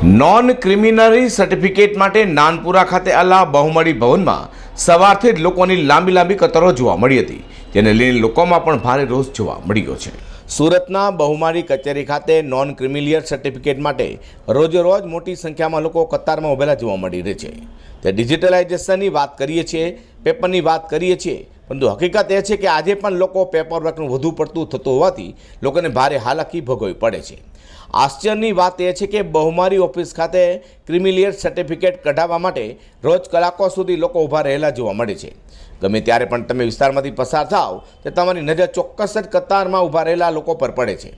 Non ક્રિમિનરી certificate માટે નાનપુરા ખાતે આવેલા બહુમાળી ભવનમાં સવારથી જ લોકોની લાંબી કતારો જોવા મળી હતી, જેને લઈને લોકોમાં પણ ભારે રોષ જોવા મળી ગયો છે। સુરતના બહુમાળી કચેરી ખાતે નોન ક્રિમિલિયર સર્ટિફિકેટ માટે રોજ મોટી સંખ્યામાં લોકો કતારમાં ઉભેલા જોવા મળી રહે છે। તે ડિજિટલાઇઝેશનની વાત કરીએ છીએ, પેપરની વાત કરીએ છીએ, પરંતુ હકીકત એ છે કે આજે પણ લોકો પેપરવર્કનું વધુ પડતું થતું હોવાથી લોકોને ભારે હાલાકી ભોગવવી પડે છે। આશ્ચર્યની વાત એ છે કે બહુમાળી ઓફિસ ખાતે ક્રિમિલિયર સર્ટિફિકેટ કઢાવવા માટે રોજ કલાકો સુધી લોકો ઊભા રહેલા જોવા મળે છે। ગમે ત્યારે પણ તમે વિસ્તારમાંથી પસાર થાવ તો તમારી નજર ચોક્કસ જ કતારમાં ઊભા રહેલા લોકો પર પડે છે।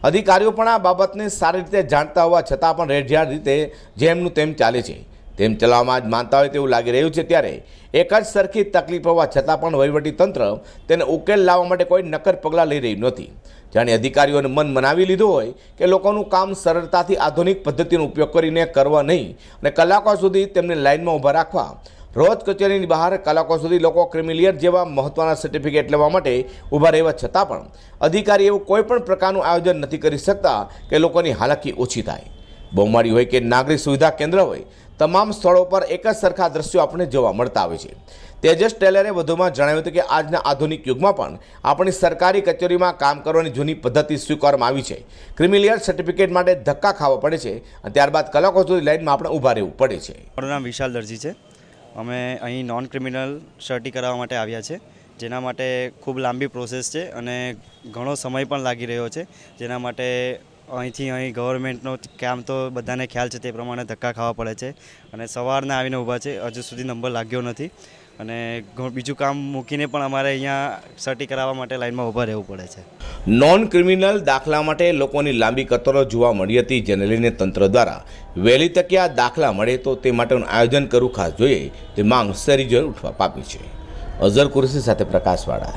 અધિકારીઓ પણ આ બાબતને સારી રીતે જાણતા હોવા છતાં પણ રેઢિયાળ રીતે જેમનું તેમ ચાલે છે, તેમ ચલાવવામાં જ માનતા હોય તેવું લાગી રહ્યું છે। ત્યારે એક જ સરખી તકલીફ હોવા છતાં પણ વહીવટીતંત્ર તેને ઉકેલ લાવવા માટે કોઈ નક્કર પગલાં લઈ રહ્યું નથી। જાણે અધિકારીઓને મન મનાવી લીધું હોય કે લોકોનું કામ સરળતાથી આધુનિક પદ્ધતિનો ઉપયોગ કરીને કરવા નહીં અને કલાકો સુધી તેમને લાઇનમાં ઊભા રાખવા। રોજ કચેરીની બહાર કલાકો સુધી લોકો ક્રિમિલિયર જેવા મહત્ત્વના સર્ટિફિકેટ લેવા માટે ઊભા રહેવા છતાં પણ અધિકારી એવું કોઈ પણ પ્રકારનું આયોજન નથી કરી શકતા કે લોકોની હાલાકી ઓછી થાય। બહુમાળી હોય કે નાગરિક સુવિધા કેન્દ્ર હોય, તમામ સ્થળો પર એક જ સરખા દ્રશ્યો આપણને જોવા મળતા આવે છે। તેજસ ટેલરે વધુમાં જણાવ્યું હતું કે આજના આધુનિક યુગમાં પણ આપણી સરકારી કચેરીમાં કામ કરવાની જૂની પદ્ધતિ સ્વીકારવામાં આવી છે। ક્રિમિલિયર સર્ટિફિકેટ માટે ધક્કા ખાવા પડે છે અને ત્યારબાદ કલાકો સુધી લાઇનમાં આપણે ઊભા રહેવું પડે છે। મારું નામ વિશાલ દરજી છે। અમે અહીં નોન ક્રિમિનલ સર્ટી કરાવવા માટે આવ્યા છે, જેના માટે ખૂબ લાંબી પ્રોસેસ છે અને ઘણો સમય પણ લાગી રહ્યો છે, જેના માટે અહીંથી અહીં ગવર્મેન્ટનો કામ તો બધાને ખ્યાલ છે તે પ્રમાણે ધક્કા ખાવા પડે છે અને સવારના આવીને ઊભા છે, હજુ સુધી નંબર લાગ્યો નથી અને બીજું કામ મૂકીને પણ અમારે અહીંયા સર્ટી કરાવવા માટે લાઇનમાં ઊભા રહેવું પડે છે। નોન ક્રિમિનલ દાખલા માટે લોકોની લાંબી કતારો જોવા મળી હતી, જેને લઈને તંત્ર દ્વારા વહેલી તકે આ દાખલા મળે તો તે માટેનું આયોજન કરવું ખાસ જોઈએ તે માંગ શહેરીજોએ ઉઠવા પામી છે। અઝર કુરેશી સાથે પ્રકાશવાળા।